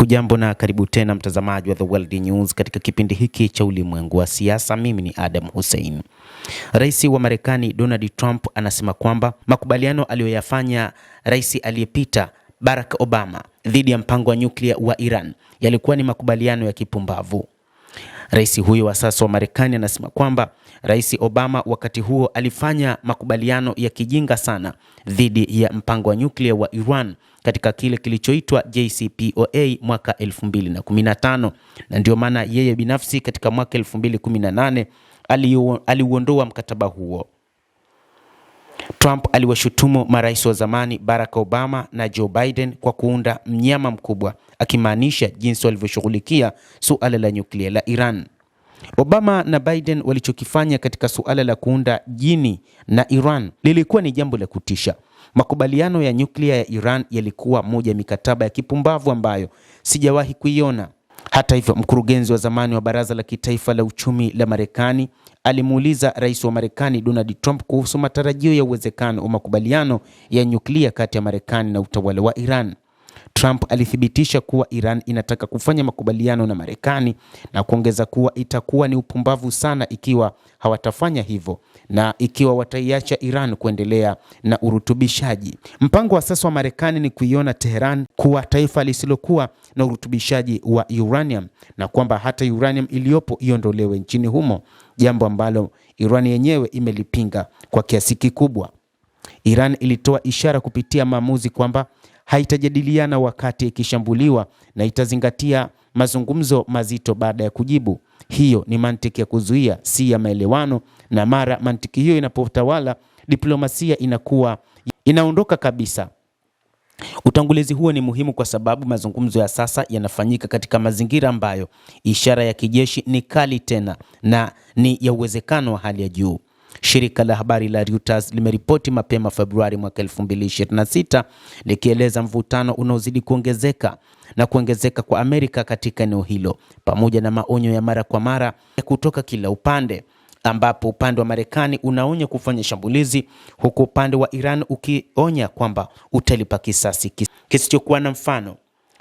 Hujambo na karibu tena mtazamaji wa The World News katika kipindi hiki cha ulimwengu wa siasa. Mimi ni Adam Hussein. Rais wa Marekani Donald Trump anasema kwamba makubaliano aliyoyafanya rais aliyepita Barack Obama dhidi ya mpango wa nyuklia wa Iran yalikuwa ni makubaliano ya kipumbavu. Rais huyo wa sasa wa Marekani anasema kwamba Rais Obama wakati huo alifanya makubaliano ya kijinga sana dhidi ya mpango wa nyuklia wa Iran katika kile kilichoitwa JCPOA mwaka 2015, na ndio maana yeye binafsi katika mwaka 2018 aliuondoa mkataba huo. Trump aliwashutumu marais wa zamani Barack Obama na Joe Biden kwa kuunda mnyama mkubwa, akimaanisha jinsi walivyoshughulikia suala la nyuklia la Iran. Obama na Biden walichokifanya katika suala la kuunda jini na Iran lilikuwa ni jambo la kutisha. Makubaliano ya nyuklia ya Iran yalikuwa moja ya mikataba ya kipumbavu ambayo sijawahi kuiona. Hata hivyo, mkurugenzi wa zamani wa Baraza la Kitaifa la Uchumi la Marekani alimuuliza rais wa Marekani Donald Trump kuhusu matarajio ya uwezekano wa makubaliano ya nyuklia kati ya Marekani na utawala wa Iran. Trump alithibitisha kuwa Iran inataka kufanya makubaliano na Marekani na kuongeza kuwa itakuwa ni upumbavu sana ikiwa hawatafanya hivyo na ikiwa wataiacha Iran kuendelea na urutubishaji. Mpango wa sasa wa Marekani ni kuiona Tehran kuwa taifa lisilokuwa na urutubishaji wa uranium na kwamba hata uranium iliyopo iondolewe nchini humo, jambo ambalo Iran yenyewe imelipinga kwa kiasi kikubwa. Iran ilitoa ishara kupitia maamuzi kwamba haitajadiliana wakati ikishambuliwa na itazingatia mazungumzo mazito baada ya kujibu. Hiyo ni mantiki ya kuzuia, si ya maelewano, na mara mantiki hiyo inapotawala, diplomasia inaondoka kabisa. Utangulizi huo ni muhimu kwa sababu mazungumzo ya sasa yanafanyika katika mazingira ambayo ishara ya kijeshi ni kali tena na ni ya uwezekano wa hali ya juu. Shirika la habari la Reuters limeripoti mapema Februari mwaka 2026 likieleza mvutano unaozidi kuongezeka kwa Amerika katika eneo hilo, pamoja na maonyo ya mara kwa mara kutoka kila upande, ambapo upande wa Marekani unaonya kufanya shambulizi huku upande wa Iran ukionya kwamba utalipa kisasi kisichokuwa na mfano.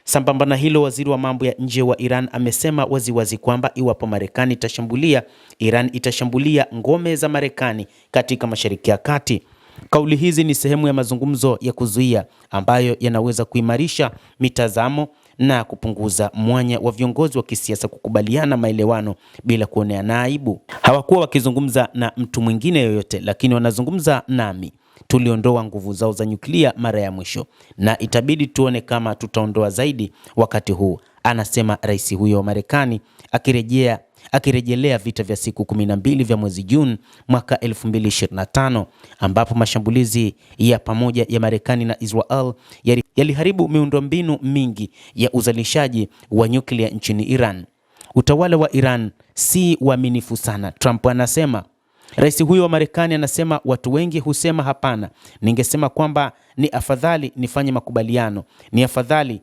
Sambamba na hilo, waziri wa mambo ya nje wa Iran amesema waziwazi kwamba iwapo Marekani itashambulia, Iran itashambulia ngome za Marekani katika Mashariki ya Kati. Kauli hizi ni sehemu ya mazungumzo ya kuzuia ambayo yanaweza kuimarisha mitazamo na kupunguza mwanya wa viongozi wa kisiasa kukubaliana maelewano bila kuoneana aibu. Hawakuwa wakizungumza na mtu mwingine yoyote, lakini wanazungumza nami. Tuliondoa nguvu zao za nyuklia mara ya mwisho na itabidi tuone kama tutaondoa zaidi wakati huu, anasema rais huyo wa Marekani akirejelea vita vya siku 12 vya mwezi Juni mwaka 2025 ambapo mashambulizi ya pamoja ya Marekani na Israel yaliharibu miundombinu mingi ya uzalishaji wa nyuklia nchini Iran. Utawala wa Iran si waaminifu sana, Trump anasema. Rais huyo wa Marekani anasema watu wengi husema hapana, ningesema kwamba ni afadhali nifanye makubaliano, ni afadhali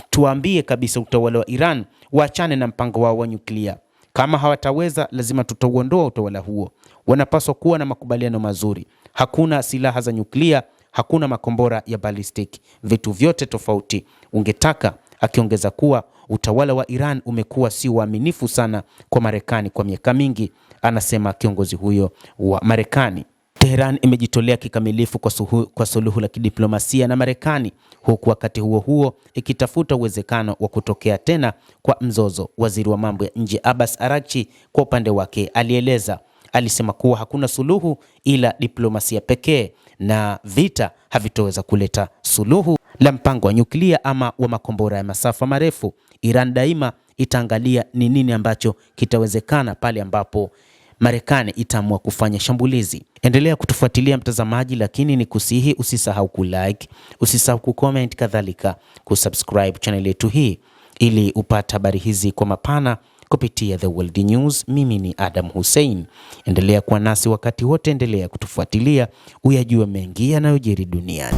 tuambie kabisa utawala wa Iran waachane na mpango wao wa nyuklia. Kama hawataweza, lazima tutauondoa utawala huo. Wanapaswa kuwa na makubaliano mazuri. Hakuna silaha za nyuklia, hakuna makombora ya ballistic, vitu vyote tofauti ungetaka. Akiongeza kuwa utawala wa Iran umekuwa si waaminifu sana kwa Marekani kwa miaka mingi, anasema kiongozi huyo wa Marekani. Tehran imejitolea kikamilifu kwa suluhu la kidiplomasia na Marekani, huku wakati huo huo ikitafuta uwezekano wa kutokea tena kwa mzozo. Waziri wa mambo ya nje Abbas Araghchi kwa upande wake alisema kuwa hakuna suluhu ila diplomasia pekee na vita havitoweza kuleta suluhu la mpango wa nyuklia ama wa makombora ya masafa marefu. Iran daima itaangalia ni nini ambacho kitawezekana pale ambapo Marekani itaamua kufanya shambulizi. Endelea kutufuatilia mtazamaji, lakini ni kusihi usisahau kulike, usisahau kucomment, kadhalika kusubscribe channel yetu hii ili upate habari hizi kwa mapana kupitia The World News. Mimi ni Adam Hussein. Endelea kuwa nasi wakati wote, endelea kutufuatilia uyajue mengi yanayojiri duniani.